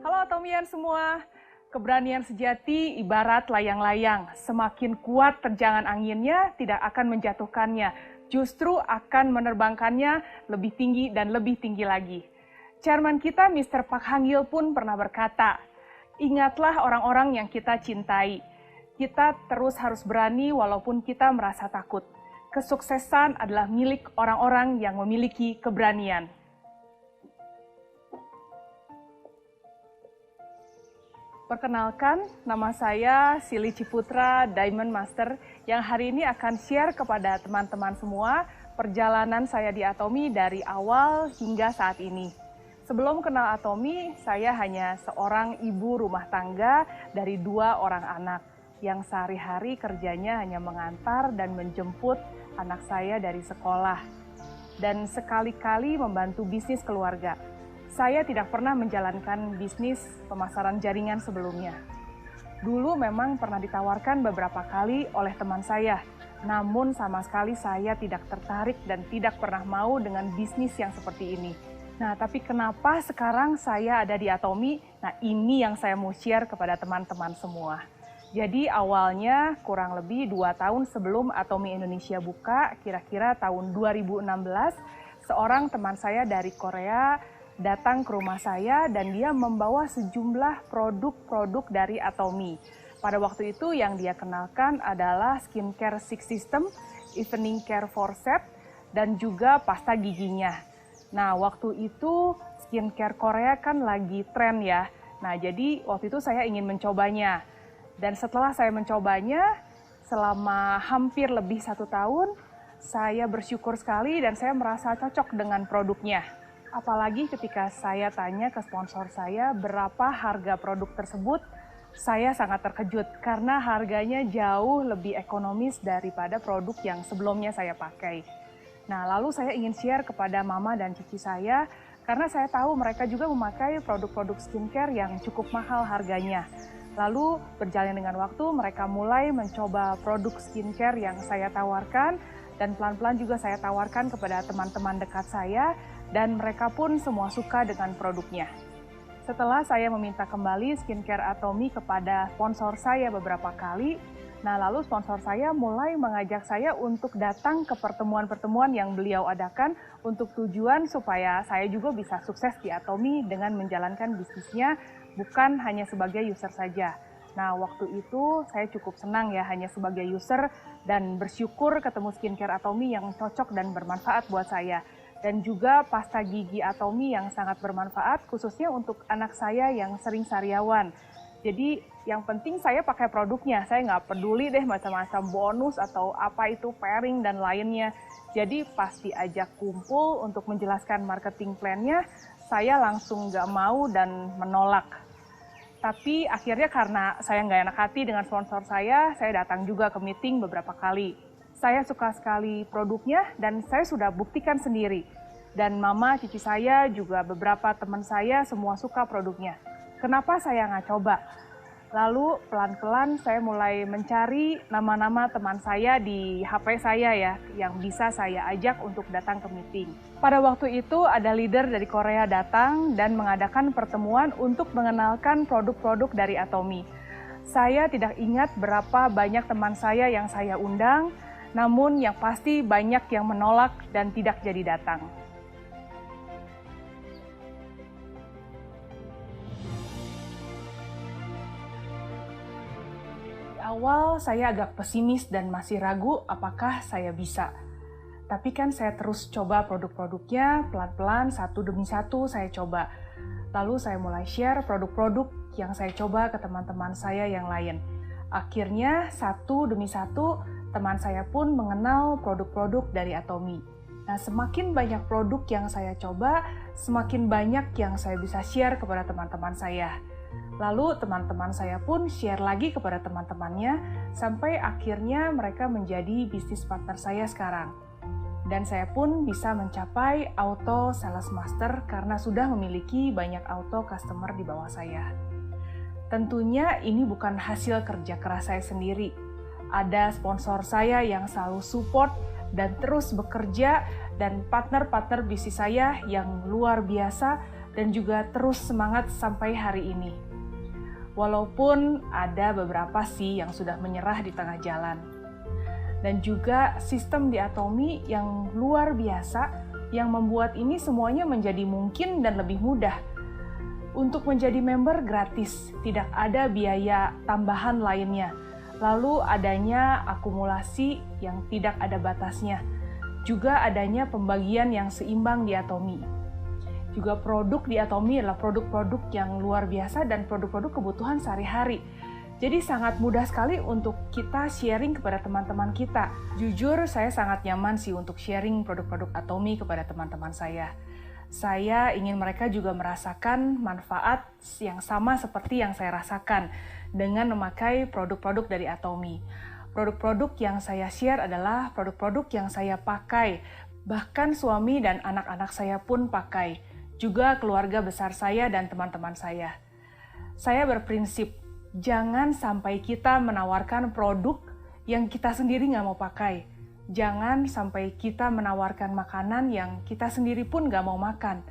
Halo Atomian semua, keberanian sejati ibarat layang-layang. Semakin kuat terjangan anginnya, tidak akan menjatuhkannya. Justru akan menerbangkannya lebih tinggi dan lebih tinggi lagi. Chairman kita, Mr. Park Hang-il pun pernah berkata, ingatlah orang-orang yang kita cintai. Kita terus harus berani walaupun kita merasa takut. Kesuksesan adalah milik orang-orang yang memiliki keberanian. Perkenalkan, nama saya Silly Ciputra, Diamond Master, yang hari ini akan share kepada teman-teman semua perjalanan saya di Atomy dari awal hingga saat ini. Sebelum kenal Atomy, saya hanya seorang ibu rumah tangga dari 2 orang anak, yang sehari-hari kerjanya hanya mengantar dan menjemput anak saya dari sekolah, dan sekali-kali membantu bisnis keluarga. Saya tidak pernah menjalankan bisnis pemasaran jaringan sebelumnya. Dulu memang pernah ditawarkan beberapa kali oleh teman saya, namun sama sekali saya tidak tertarik dan tidak pernah mau dengan bisnis yang seperti ini. Nah, tapi kenapa sekarang saya ada di Atomy? Nah, ini yang saya mau share kepada teman-teman semua. Jadi awalnya kurang lebih 2 tahun sebelum Atomy Indonesia buka, kira-kira tahun 2016, seorang teman saya dari Korea datang ke rumah saya dan dia membawa sejumlah produk-produk dari Atomy. Pada waktu itu yang dia kenalkan adalah skincare 6 system, evening care forceps, dan juga pasta giginya. Nah, waktu itu skincare Korea kan lagi tren ya. Nah, jadi waktu itu saya ingin mencobanya. Dan setelah saya mencobanya, selama hampir lebih 1 tahun, saya bersyukur sekali dan saya merasa cocok dengan produknya. Apalagi ketika saya tanya ke sponsor saya berapa harga produk tersebut, saya sangat terkejut karena harganya jauh lebih ekonomis daripada produk yang sebelumnya saya pakai. Nah, lalu saya ingin share kepada mama dan cici saya karena saya tahu mereka juga memakai produk-produk skincare yang cukup mahal harganya. Lalu berjalan dengan waktu mereka mulai mencoba produk skincare yang saya tawarkan dan pelan-pelan juga saya tawarkan kepada teman-teman dekat saya. Dan mereka pun semua suka dengan produknya. Setelah saya meminta kembali skincare Atomy kepada sponsor saya beberapa kali, nah lalu sponsor saya mulai mengajak saya untuk datang ke pertemuan-pertemuan yang beliau adakan untuk tujuan supaya saya juga bisa sukses di Atomy dengan menjalankan bisnisnya bukan hanya sebagai user saja. Nah, waktu itu saya cukup senang ya hanya sebagai user dan bersyukur ketemu skincare Atomy yang cocok dan bermanfaat buat saya. Dan juga pasta gigi Atomy yang sangat bermanfaat khususnya untuk anak saya yang sering sariawan. Jadi yang penting saya pakai produknya, saya nggak peduli deh macam-macam bonus atau apa itu pairing dan lainnya. Jadi pasti ajak kumpul untuk menjelaskan marketing plan-nya, saya langsung nggak mau dan menolak. Tapi akhirnya karena saya nggak enak hati dengan sponsor saya datang juga ke meeting beberapa kali. Saya suka sekali produknya dan saya sudah buktikan sendiri. Dan mama, cici saya, juga beberapa teman saya semua suka produknya. Kenapa saya nggak coba? Lalu pelan-pelan saya mulai mencari nama-nama teman saya di HP saya ya, yang bisa saya ajak untuk datang ke meeting. Pada waktu itu ada leader dari Korea datang dan mengadakan pertemuan untuk mengenalkan produk-produk dari Atomy. Saya tidak ingat berapa banyak teman saya yang saya undang, namun yang pasti banyak yang menolak dan tidak jadi datang. Di awal saya agak pesimis dan masih ragu apakah saya bisa. Tapi kan saya terus coba produk-produknya, pelan-pelan satu demi satu saya coba. Lalu saya mulai share produk-produk yang saya coba ke teman-teman saya yang lain. Akhirnya satu demi satu teman saya pun mengenal produk-produk dari Atomy. Nah, semakin banyak produk yang saya coba, semakin banyak yang saya bisa share kepada teman-teman saya. Lalu teman-teman saya pun share lagi kepada teman-temannya, sampai akhirnya mereka menjadi bisnis partner saya sekarang. Dan saya pun bisa mencapai Auto Sales Master karena sudah memiliki banyak auto customer di bawah saya. Tentunya ini bukan hasil kerja keras saya sendiri. Ada sponsor saya yang selalu support dan terus bekerja, dan partner-partner bisnis saya yang luar biasa dan juga terus semangat sampai hari ini. Walaupun ada beberapa sih yang sudah menyerah di tengah jalan. Dan juga sistem di Atomi yang luar biasa yang membuat ini semuanya menjadi mungkin dan lebih mudah. Untuk menjadi member gratis, tidak ada biaya tambahan lainnya. Lalu adanya akumulasi yang tidak ada batasnya. Juga adanya pembagian yang seimbang di Atomi. Juga produk di Atomi adalah produk-produk yang luar biasa dan produk-produk kebutuhan sehari-hari. Jadi sangat mudah sekali untuk kita sharing kepada teman-teman kita. Jujur, saya sangat nyaman sih untuk sharing produk-produk Atomi kepada teman-teman saya. Saya ingin mereka juga merasakan manfaat yang sama seperti yang saya rasakan dengan memakai produk-produk dari Atomi. Produk-produk yang saya share adalah produk-produk yang saya pakai. Bahkan suami dan anak-anak saya pun pakai. Juga keluarga besar saya dan teman-teman saya. Saya berprinsip, jangan sampai kita menawarkan produk yang kita sendiri nggak mau pakai. Jangan sampai kita menawarkan makanan yang kita sendiri pun nggak mau makan.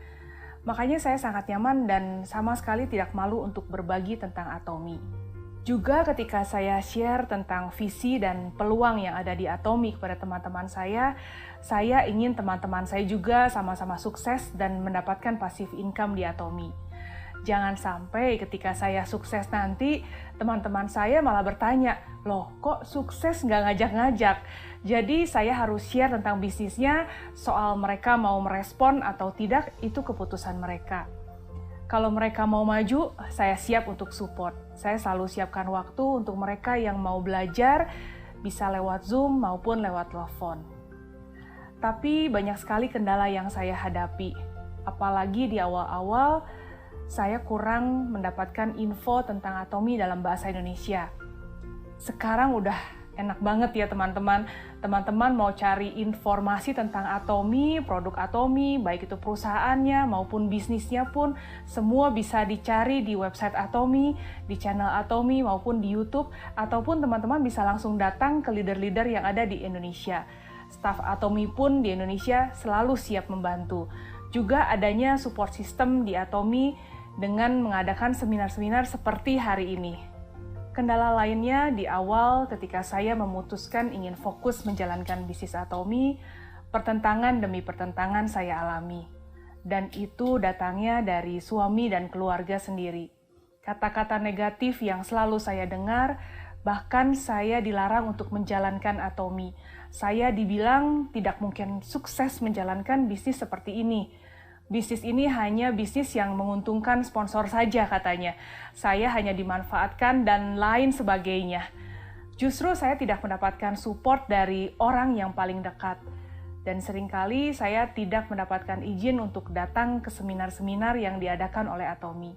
Makanya saya sangat nyaman dan sama sekali tidak malu untuk berbagi tentang Atomi. Juga ketika saya share tentang visi dan peluang yang ada di Atomi kepada teman-teman saya ingin teman-teman saya juga sama-sama sukses dan mendapatkan passive income di Atomi. Jangan sampai ketika saya sukses nanti, teman-teman saya malah bertanya, loh kok sukses nggak ngajak-ngajak? Jadi saya harus share tentang bisnisnya, soal mereka mau merespon atau tidak, itu keputusan mereka. Kalau mereka mau maju, saya siap untuk support. Saya selalu siapkan waktu untuk mereka yang mau belajar, bisa lewat Zoom maupun lewat telepon. Tapi banyak sekali kendala yang saya hadapi, apalagi di awal-awal, saya kurang mendapatkan info tentang Atomi dalam bahasa Indonesia. Sekarang udah enak banget ya teman-teman. Teman-teman mau cari informasi tentang Atomi, produk Atomi, baik itu perusahaannya maupun bisnisnya pun, semua bisa dicari di website Atomi, di channel Atomi maupun di YouTube, ataupun teman-teman bisa langsung datang ke leader-leader yang ada di Indonesia. Staf Atomi pun di Indonesia selalu siap membantu. Juga adanya support system di Atomi dengan mengadakan seminar-seminar seperti hari ini. Kendala lainnya di awal ketika saya memutuskan ingin fokus menjalankan bisnis Atomi, pertentangan demi pertentangan saya alami. Dan itu datangnya dari suami dan keluarga sendiri. Kata-kata negatif yang selalu saya dengar, bahkan saya dilarang untuk menjalankan Atomi. Saya dibilang tidak mungkin sukses menjalankan bisnis seperti ini. Bisnis ini hanya bisnis yang menguntungkan sponsor saja katanya. Saya hanya dimanfaatkan dan lain sebagainya. Justru saya tidak mendapatkan support dari orang yang paling dekat. Dan seringkali saya tidak mendapatkan izin untuk datang ke seminar-seminar yang diadakan oleh Atomi.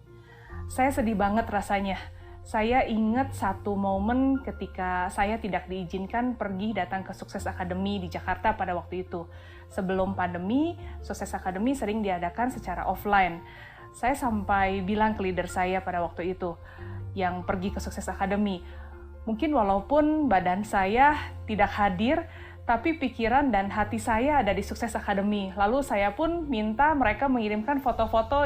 Saya sedih banget rasanya. Saya ingat satu momen ketika saya tidak diizinkan pergi datang ke Sukses Academy di Jakarta pada waktu itu. Sebelum pandemi, Sukses Academy sering diadakan secara offline. Saya sampai bilang ke leader saya pada waktu itu, yang pergi ke Sukses Academy, mungkin walaupun badan saya tidak hadir, tapi pikiran dan hati saya ada di Sukses Academy. Lalu saya pun minta mereka mengirimkan foto-foto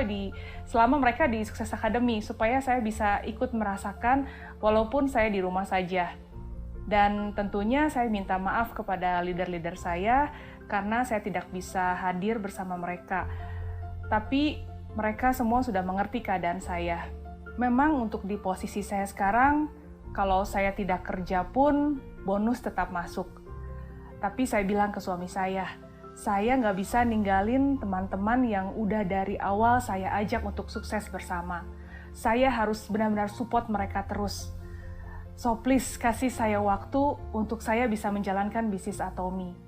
selama mereka di Sukses Academy, supaya saya bisa ikut merasakan walaupun saya di rumah saja. Dan tentunya saya minta maaf kepada leader-leader saya, karena saya tidak bisa hadir bersama mereka. Tapi mereka semua sudah mengerti keadaan saya. Memang untuk di posisi saya sekarang, kalau saya tidak kerja pun, bonus tetap masuk. Tapi saya bilang ke suami saya nggak bisa ninggalin teman-teman yang udah dari awal saya ajak untuk sukses bersama. Saya harus benar-benar support mereka terus. So please kasih saya waktu untuk saya bisa menjalankan bisnis Atomi.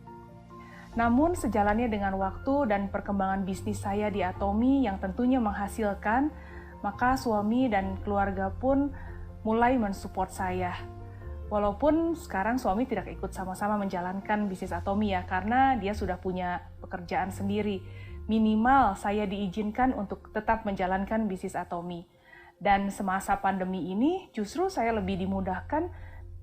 Namun sejalannya dengan waktu dan perkembangan bisnis saya di Atomi yang tentunya menghasilkan, maka suami dan keluarga pun mulai mensupport saya. Walaupun sekarang suami tidak ikut sama-sama menjalankan bisnis Atomi ya, karena dia sudah punya pekerjaan sendiri. Minimal saya diizinkan untuk tetap menjalankan bisnis Atomi. Dan semasa pandemi ini justru saya lebih dimudahkan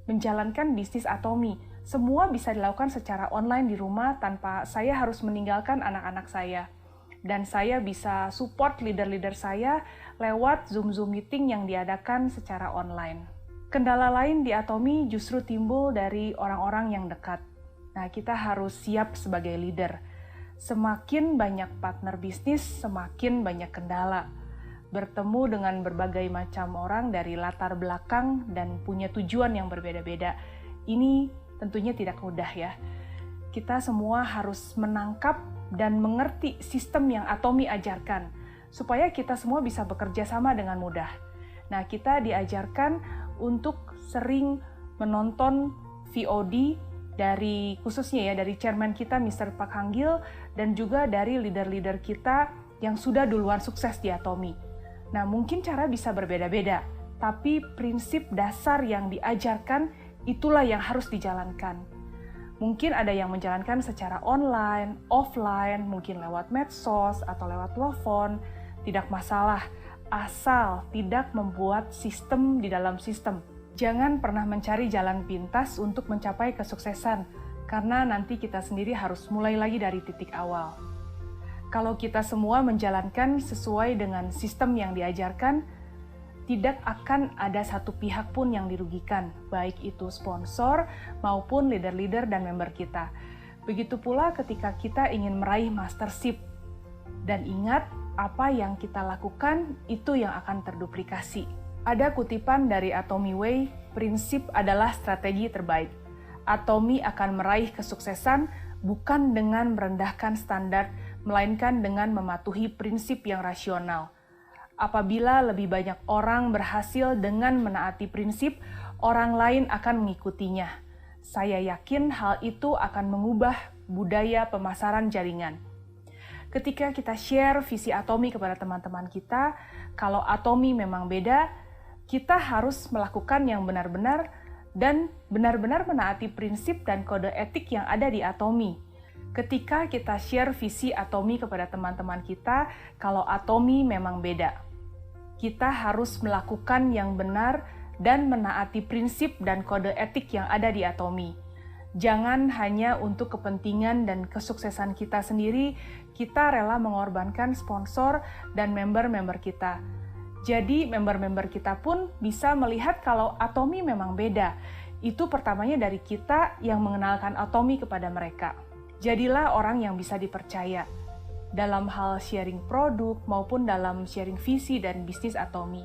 menjalankan bisnis Atomi. Semua bisa dilakukan secara online di rumah tanpa saya harus meninggalkan anak-anak saya. dan saya bisa support leader-leader saya lewat Zoom meeting yang diadakan secara online. Kendala lain di Atomi justru timbul dari orang-orang yang dekat. Nah, kita harus siap sebagai leader. Semakin banyak partner bisnis, semakin banyak kendala. Bertemu dengan berbagai macam orang dari latar belakang dan punya tujuan yang berbeda-beda. Ini tentunya tidak mudah ya. Kita semua harus menangkap dan mengerti sistem yang Atomi ajarkan, supaya kita semua bisa bekerja sama dengan mudah. Nah, kita diajarkan untuk sering menonton VOD dari khususnya ya dari chairman kita Mr. Pak Hanggil dan juga dari leader-leader kita yang sudah duluan sukses di Atomi. Nah, mungkin cara bisa berbeda-beda, tapi prinsip dasar yang diajarkan itulah yang harus dijalankan. Mungkin ada yang menjalankan secara online, offline, mungkin lewat medsos atau lewat telepon, tidak masalah, asal tidak membuat sistem di dalam sistem. Jangan pernah mencari jalan pintas untuk mencapai kesuksesan, karena nanti kita sendiri harus mulai lagi dari titik awal. Kalau kita semua menjalankan sesuai dengan sistem yang diajarkan, tidak akan ada satu pihak pun yang dirugikan, baik itu sponsor maupun leader-leader dan member kita. Begitu pula ketika kita ingin meraih mastership. Dan ingat, apa yang kita lakukan itu yang akan terduplikasi. Ada kutipan dari Atomi Way, prinsip adalah strategi terbaik. Atomi akan meraih kesuksesan bukan dengan merendahkan standar, melainkan dengan mematuhi prinsip yang rasional. Apabila lebih banyak orang berhasil dengan menaati prinsip, orang lain akan mengikutinya. Saya yakin hal itu akan mengubah budaya pemasaran jaringan. Ketika kita share visi Atomi kepada teman-teman kita, kalau Atomi memang beda, kita harus melakukan yang benar-benar dan benar-benar menaati prinsip dan kode etik yang ada di Atomi. Ketika kita share visi Atomi kepada teman-teman kita, kalau Atomi memang beda. Kita harus melakukan yang benar dan menaati prinsip dan kode etik yang ada di Atomi. Jangan hanya untuk kepentingan dan kesuksesan kita sendiri, kita rela mengorbankan sponsor dan member-member kita. Jadi member-member kita pun bisa melihat kalau Atomi memang beda. Itu pertamanya dari kita yang mengenalkan Atomi kepada mereka. Jadilah orang yang bisa dipercaya dalam hal sharing produk maupun dalam sharing visi dan bisnis Atomi.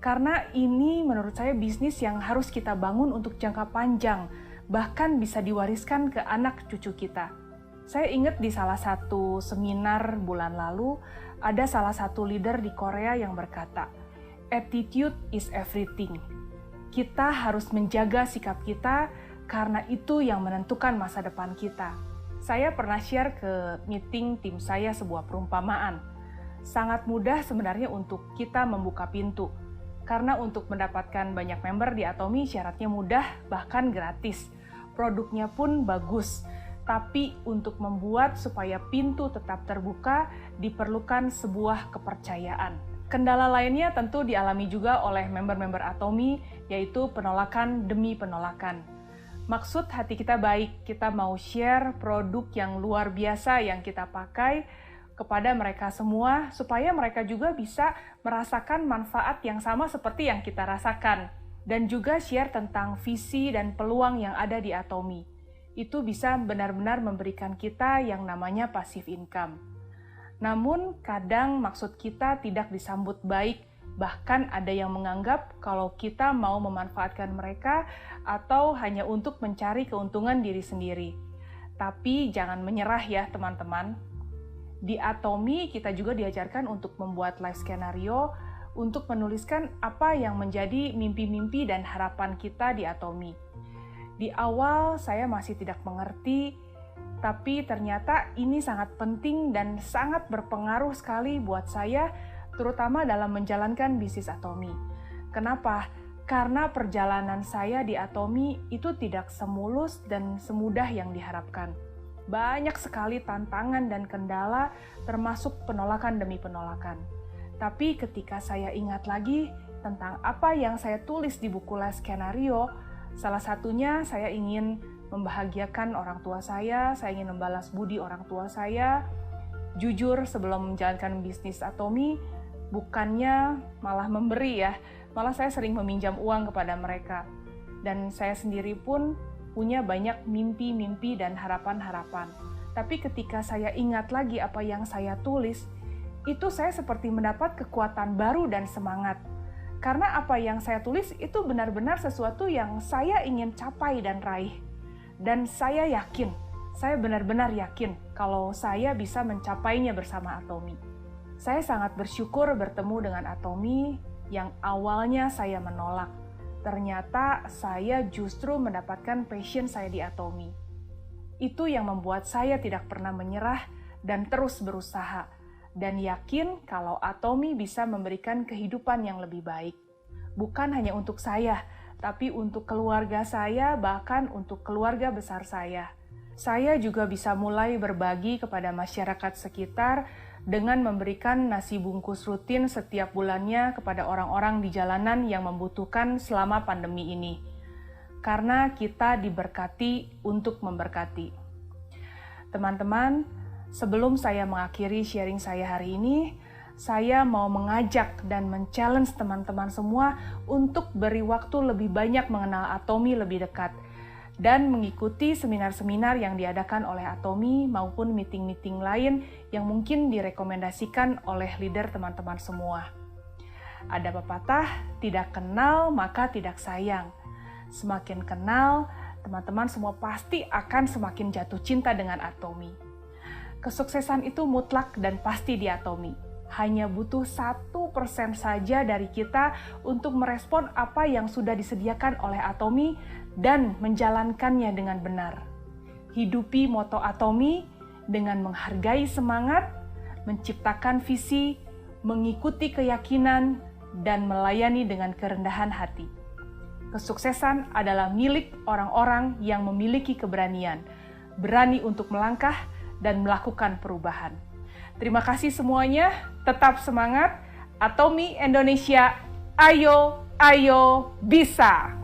Karena ini menurut saya bisnis yang harus kita bangun untuk jangka panjang, bahkan bisa diwariskan ke anak cucu kita. Saya ingat di salah satu seminar bulan lalu, ada salah satu leader di Korea yang berkata, "Attitude is everything." Kita harus menjaga sikap kita karena itu yang menentukan masa depan kita. Saya pernah share ke meeting tim saya sebuah perumpamaan. Sangat mudah sebenarnya untuk kita membuka pintu. Karena untuk mendapatkan banyak member di Atomi syaratnya mudah, bahkan gratis. Produknya pun bagus. Tapi untuk membuat supaya pintu tetap terbuka, diperlukan sebuah kepercayaan. Kendala lainnya tentu dialami juga oleh member-member Atomi, yaitu penolakan demi penolakan. Maksud hati kita baik, kita mau share produk yang luar biasa yang kita pakai kepada mereka semua, supaya mereka juga bisa merasakan manfaat yang sama seperti yang kita rasakan. Dan juga share tentang visi dan peluang yang ada di Atomi. Itu bisa benar-benar memberikan kita yang namanya passive income. Namun, kadang maksud kita tidak disambut baik, bahkan ada yang menganggap kalau kita mau memanfaatkan mereka atau hanya untuk mencari keuntungan diri sendiri. Tapi jangan menyerah ya teman-teman. Di Atomi kita juga diajarkan untuk membuat life skenario, untuk menuliskan apa yang menjadi mimpi-mimpi dan harapan kita di Atomi. Di awal saya masih tidak mengerti, tapi ternyata ini sangat penting dan sangat berpengaruh sekali buat saya, terutama dalam menjalankan bisnis Atomi. Kenapa? Karena perjalanan saya di Atomi itu tidak semulus dan semudah yang diharapkan. Banyak sekali tantangan dan kendala, termasuk penolakan demi penolakan. Tapi ketika saya ingat lagi tentang apa yang saya tulis di buku les skenario, salah satunya saya ingin membahagiakan orang tua saya ingin membalas budi orang tua saya Jujur, sebelum menjalankan bisnis Atomi, bukannya malah memberi ya, malah saya sering meminjam uang kepada mereka. Dan saya sendiri pun punya banyak mimpi-mimpi dan harapan-harapan. Tapi ketika saya ingat lagi apa yang saya tulis, itu saya seperti mendapat kekuatan baru dan semangat. Karena apa yang saya tulis itu benar-benar sesuatu yang saya ingin capai dan raih. Dan saya yakin, saya benar-benar yakin kalau saya bisa mencapainya bersama Atomi. Saya sangat bersyukur bertemu dengan Atomi yang awalnya saya menolak. Ternyata saya justru mendapatkan passion saya di Atomi. Itu yang membuat saya tidak pernah menyerah dan terus berusaha. Dan yakin kalau Atomi bisa memberikan kehidupan yang lebih baik. Bukan hanya untuk saya, tapi untuk keluarga saya, bahkan untuk keluarga besar saya. Saya juga bisa mulai berbagi kepada masyarakat sekitar dengan memberikan nasi bungkus rutin setiap bulannya kepada orang-orang di jalanan yang membutuhkan selama pandemi ini. Karena kita diberkati untuk memberkati. Teman-teman, sebelum saya mengakhiri sharing saya hari ini, saya mau mengajak dan men-challenge teman-teman semua untuk beri waktu lebih banyak mengenal Atomi lebih dekat dan mengikuti seminar-seminar yang diadakan oleh Atomi maupun meeting-meeting lain yang mungkin direkomendasikan oleh leader teman-teman semua. Ada pepatah, tidak kenal maka tidak sayang. Semakin kenal, teman-teman semua pasti akan semakin jatuh cinta dengan Atomi. Kesuksesan itu mutlak dan pasti di Atomi. Hanya butuh 1% saja dari kita untuk merespon apa yang sudah disediakan oleh Atomi dan menjalankannya dengan benar. Hidupi moto Atomi dengan menghargai semangat, menciptakan visi, mengikuti keyakinan, dan melayani dengan kerendahan hati. Kesuksesan adalah milik orang-orang yang memiliki keberanian, berani untuk melangkah dan melakukan perubahan. Terima kasih semuanya, tetap semangat. Atomi Indonesia, ayo, ayo, bisa!